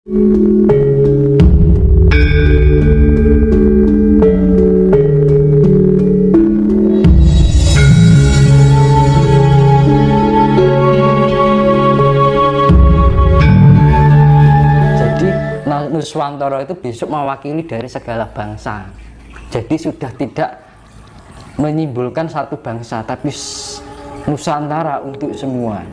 Nuswantara itu besok mewakili dari segala bangsa. Jadi sudah tidak menyimpulkan satu bangsa, tapi Nusantara untuk semua.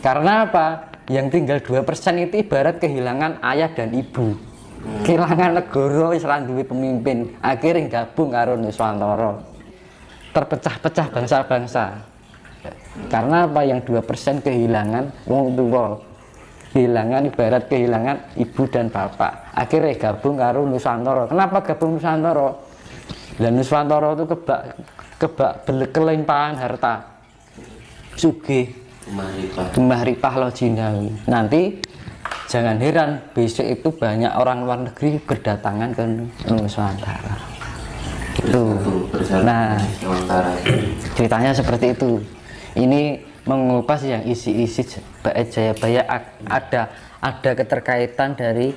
Karena apa? Yang tinggal 2% itu ibarat kehilangan ayah dan ibu. Kehilangan negara wis ra duwe pemimpin, akhirnya gabung karo Nuswantara. Terpecah-pecah bangsa-bangsa. Karena apa? Yang 2% kehilangan wong tua. Kehilangan ibarat kehilangan ibu dan bapak, akhirnya gabung karo Nuswantara. Kenapa gabung Nuswantara? Dan Nuswantara itu kebak kelimpahan harta, sugih, gemah ripah lo jinawi. Nanti jangan heran besok itu banyak orang luar negeri berdatangan ke Nuswantara. Itu. Nah, ceritanya seperti itu. Ini mengupas yang isi-isi Bait Jayabaya ada keterkaitan dari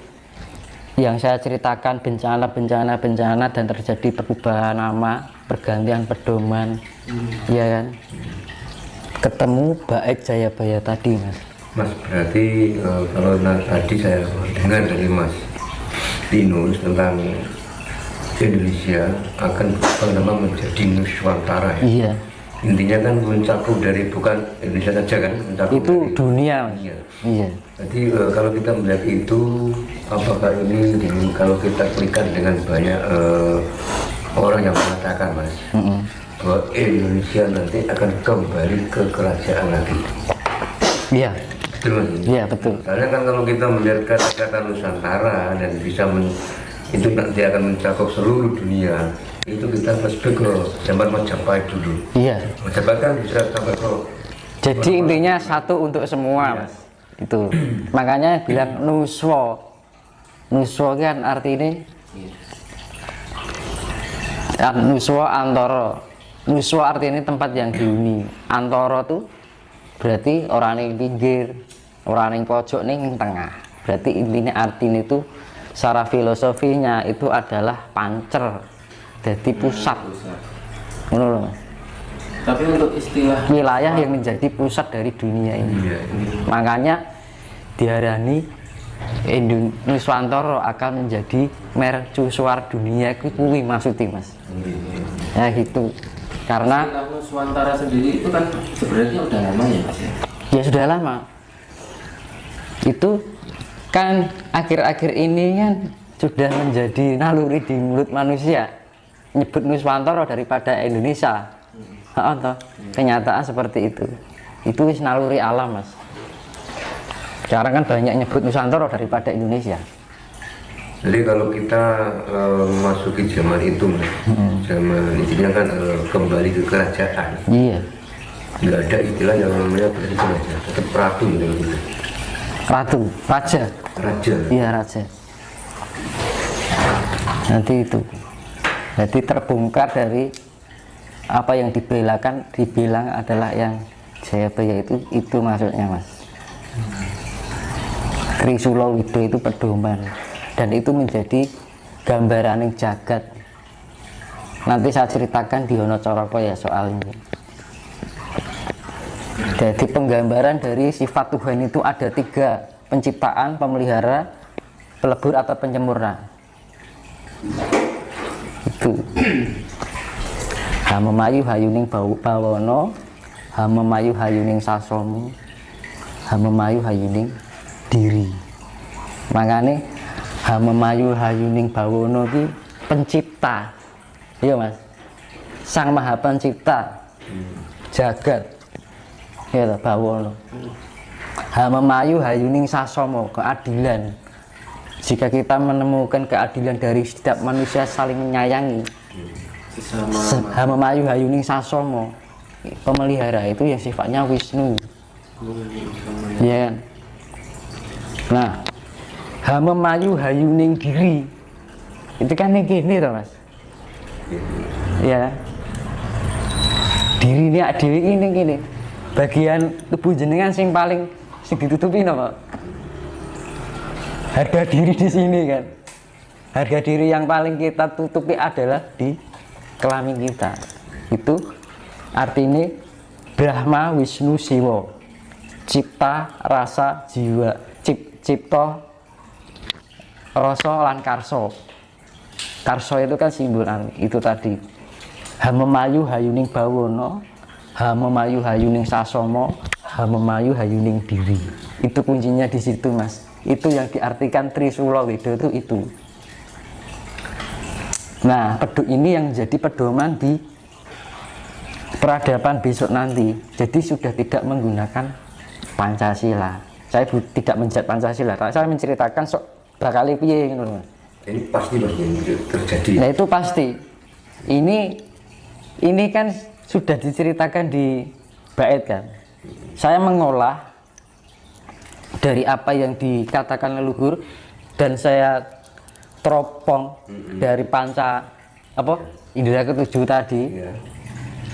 yang saya ceritakan bencana dan terjadi perubahan nama, pergantian pedoman, ya kan? Ketemu Bait Jayabaya tadi, Mas. Mas, berarti kalau tadi saya dengar dari Mas Tinus tentang Indonesia akan menjadi Nuswantara. Ya? Iya. Intinya kan mencakup dari bukan Indonesia saja kan, mencakup itu dari dunia. Iya. Jadi kalau kita melihat itu, apakah ini kalau kita berikan dengan banyak orang yang mengatakan, Mas, bahwa Indonesia nanti akan kembali ke kerajaan lagi. Iya. Betul, Mas? Iya, betul. Karena kan kalau kita melihat kata Nusantara dan bisa itu nanti akan mencakup seluruh dunia. Itu kita mesti ke zaman Majapahit dulu. Iya. Majapahit kan bisa sampai ke. Jadi intinya satu untuk semua, Mas. Itu. Makanya bilang Nuswa. Nuswa kan artinya Nuswa antara. Nuswa artinya tempat yang dihuni. Antara tuh berarti orang yang pinggir, orang yang pojok ning tengah. Berarti intinya artinya itu secara filosofinya itu adalah pancer. Jadi pusat. Menurut Mas. Tapi untuk istilah wilayah yang menjadi pusat dari dunia ini. Makanya diarani Nuswantara akan menjadi mercusuar dunia. Itu kuwi maksudnya, Mas. Ya gitu. Karena istilah Nuswantara sendiri itu kan sebenarnya udah lama ya, Mas ya? Ya sudah lama. Itu kan akhir-akhir ini kan sudah menjadi naluri di mulut manusia. Nyebut Nuswantara daripada Indonesia. Kenyataan seperti itu. Itu wis naluri alam, Mas. Sekarang kan banyak nyebut Nusantara daripada Indonesia. Jadi kalau kita memasuki zaman itu, zaman intinya kan kembali ke kerajaan. Iya. Nggak ada istilah yang namanya presiden aja, tetap ratu gitu. Ratu, raja. Raja. Iya, raja. Nanti itu. Jadi terbongkar dari apa yang dibilang adalah yang Jayabaya itu maksudnya, Mas. Trisula Wido itu pedoman dan itu menjadi gambaran yang jagat. Nanti saya ceritakan di Honocoroko ya soal ini. Jadi penggambaran dari sifat Tuhan itu ada 3: penciptaan, pemelihara, pelebur atau penyempurna. Itu Hamemayu hayuning bawono, Hamemayu hayuning sasomu, Hamemayu hayuning diri. Makanya Hamemayu hayuning bawono ki pencipta. Iya, Mas. Sang Maha Pencipta jagat. Ya, bawono. Hamemayu hayuning sasomo, keadilan. Jika kita menemukan keadilan dari setiap manusia saling menyayangi, Hamemayu hayuning sasomo, pemelihara itu yang sifatnya Wisnu. Ya kan? Nah, Hamemayu hayuning diri itu kan yang gini toh, Mas. Ya, diri ini dewi ini gini. Bagian tubuh jenengan sing paling sing ditutupi napa? harga diri di sini kan. Harga diri yang paling kita tutupi adalah di kelamin kita. Itu artinya Brahma Wisnu Siwa, cipta rasa jiwa, cipta rasa lan karso. Karso itu kan simbolan itu tadi. Hamemayu hayuning bawono, hamemayu hayuning sasomo, hamemayu hayuning diri. Itu kuncinya di situ, Mas. Itu yang diartikan Trisula Weda itu. Nah, peduk ini yang jadi pedoman di peradaban besok nanti. Jadi sudah tidak menggunakan Pancasila. Saya tidak menjat Pancasila, saya menceritakan bakal piye ngono, Mas. Ini pasti terjadi. Nah, itu pasti. Ini kan sudah diceritakan di bait kan. Saya mengolah dari apa yang dikatakan leluhur dan saya teropong dari panca indera ketujuh tadi. Ya.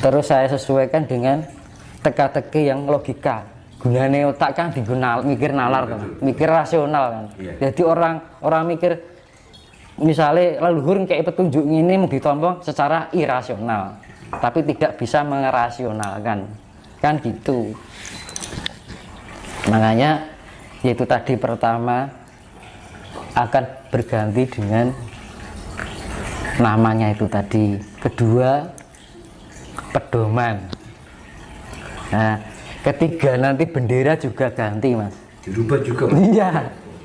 Terus saya sesuaikan dengan teka-teki yang logika. Gunane otak kan mikir nalar kan, mikir rasional kan. Ya. Jadi orang mikir misalnya leluhur kayak petunjuk ini mau ditompo secara irasional, tapi tidak bisa mengerasionalkan, kan gitu. Makanya yaitu tadi pertama akan berganti dengan namanya itu tadi. Kedua pedoman. Nah, ketiga nanti bendera juga ganti, Mas. Dirubah juga, Mas. Iya.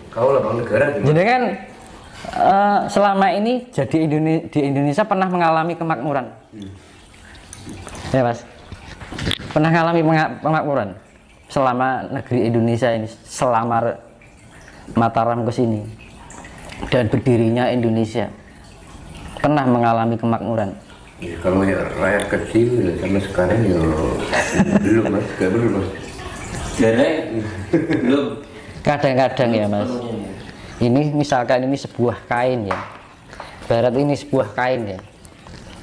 Kau lambang negara. Jadi kan selama ini di Indonesia pernah mengalami kemakmuran. Ya, Mas. Pernah mengalami kemakmuran selama negeri Indonesia ini, selama Mataram ke sini dan berdirinya Indonesia. Pernah mengalami kemakmuran. Ya, kalau ya rakyat kecil sama sekarang ya belum, Mas. Gak belum, Mas. Belum. Kadang-kadang ya, Mas. Ini misalkan ini sebuah kain ya. Barat ini sebuah kain ya.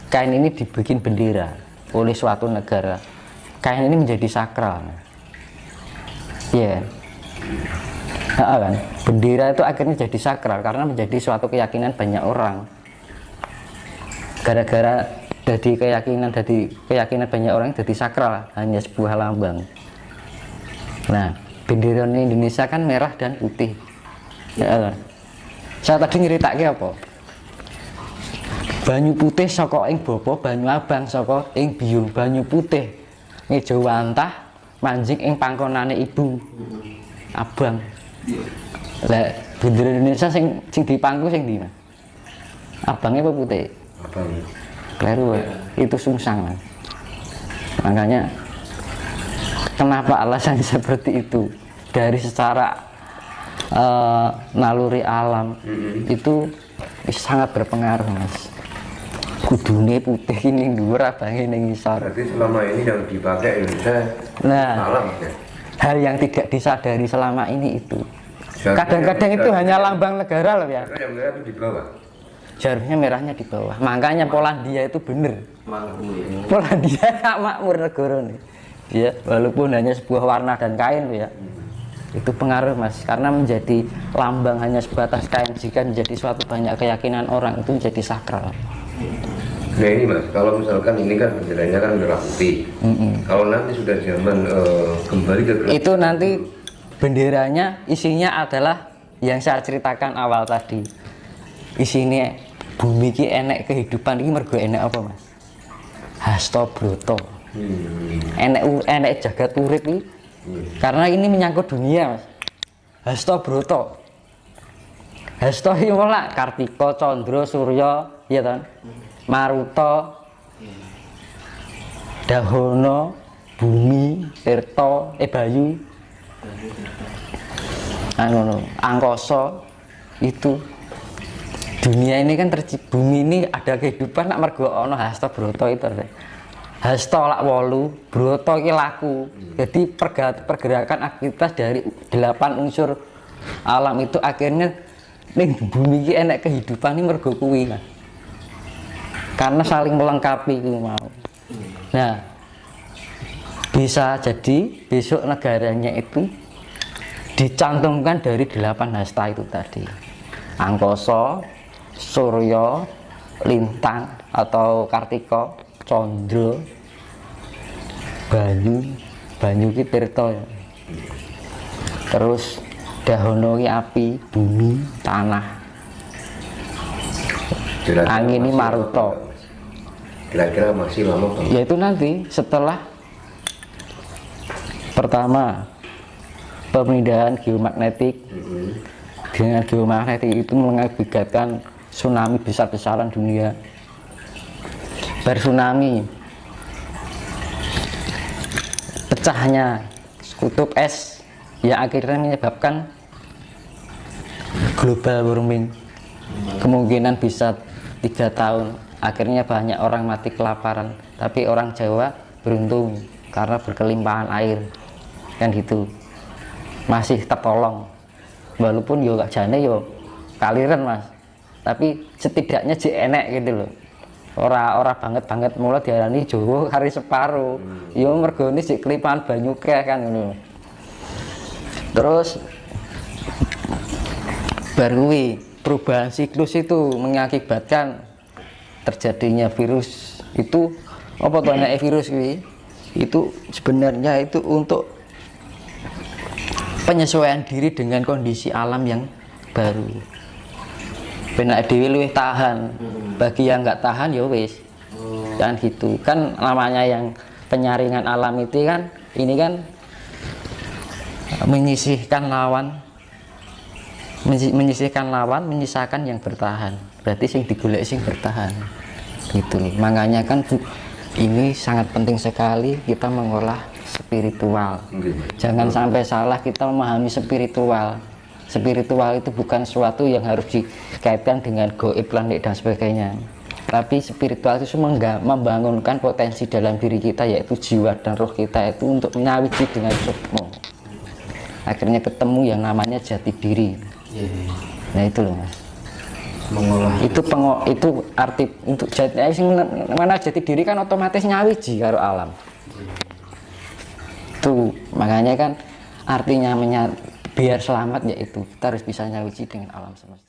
Kain ini dibikin bendera oleh suatu negara. Kain ini menjadi sakral. Ya. Kan? Bendera itu akhirnya jadi sakral karena menjadi suatu keyakinan banyak orang. Gara-gara dari keyakinan banyak orang jadi sakral, hanya sebuah lambang. Nah, bendera Indonesia kan merah dan putih. Ya, saya tadi nyeritake apa? Banyu putih saka ing bapa, banyu abang saka ing biyung. Banyu putih ngejo wantah manjing ing pangkonane ibu. Abang. Lah bendera Indonesia sing dipangku sing ndi, Mas? Abangnya apa putih? Abang. Kleru, itu sungsang, Mas. Makanya kenapa alasan seperti itu? Dari secara naluri alam itu sangat berpengaruh, Mas. Kudune putih ini dhuwur, abange ning ngisor. Berarti selama ini yang dipakai Indonesia alam ya. Hal yang tidak disadari selama ini itu. Kadang-kadang itu Seharusnya hanya lambang negara loh ya. Yang merah itu di bawah. Seharusnya merahnya di bawah. Makanya Polandia itu bener. Polandia tak makmur negara nih. Ya, walaupun hanya sebuah warna dan kain ya. Itu pengaruh, Mas, karena menjadi lambang hanya sebatas kain, jika menjadi suatu banyak keyakinan orang itu menjadi sakral. Nah ini, Mas, kalau misalkan ini kan benderanya kan merah putih. Kalau nanti sudah zaman kembali ke itu nanti benderanya isinya adalah yang saya ceritakan awal tadi. Isinya bumi ki enek kehidupan ini mergo enek apa, Mas? Hasta Broto. Enek jagat urip iki. Karena ini menyangkut dunia, Mas. Hasta Broto. Hasta iki ora Kartika, Candra, Surya, ya kan? Maruta, Dahana, Bumi, Tirta, Bayu. Angkasa itu dunia ini kan bumi ini ada kehidupan nak mergo ana hasta broto itu. Hasta lak 8, broto iki laku. Jadi pergerakan aktivitas dari 8 unsur alam itu akhirnya ning bumi iki enek kehidupan ini mergo kuwi. Karena saling melengkapi itu mau. Nah, bisa jadi besok negaranya itu dicantumkan dari 8 hasta itu tadi: angkasa, surya, lintang atau kartika, condro, banyu ki tirta, terus dahana ki api, bumi, tanah, angin ini maruta. Kira-kira masih lama Bang? Yaitu nanti setelah pertama pemindahan geomagnetik. Dengan geomagnetik itu mengakibatkan tsunami besar-besaran dunia. Bertsunami, pecahnya kutub es yang akhirnya menyebabkan global warming. Kemungkinan bisa 3 tahun. Akhirnya banyak orang mati kelaparan, tapi orang Jawa beruntung karena berkelimpahan air, kan gitu, masih tertolong. Walaupun yo gak jane yo kaliren Mas, tapi setidaknya enek gitu loh. Ora banget mulai diarani Jawa kari separo. Yo mergone sik kelimpahan banyu keh kan ngono. Terus baru perubahan siklus itu mengakibatkan terjadinya virus. Itu apa tuanya virus itu sebenarnya itu untuk penyesuaian diri dengan kondisi alam yang baru. Benak dewi luwih tahan. Bagi yang nggak tahan ya wis. Jangan gitu. Kan namanya yang penyaringan alam itu kan, ini kan menyisihkan lawan, menyisakan yang bertahan. Berarti sing digolek sing bertahan. Gitu. Makanya kan ini sangat penting sekali kita mengolah spiritual. Jangan sampai salah kita memahami spiritual. Spiritual itu bukan sesuatu yang harus dikaitkan dengan goib, planet dan sebagainya. Tapi spiritual itu membangunkan potensi dalam diri kita, yaitu jiwa dan roh kita itu untuk menyawiji dengan sukmo. Akhirnya ketemu yang namanya jati diri. Nah itu loh Mas. Mengolah itu arti untuk mana jati diri kan otomatis nyawiji karo alam. Tuh makanya kan artinya biar selamat yaitu kita harus bisa nyawiji dengan alam semesta.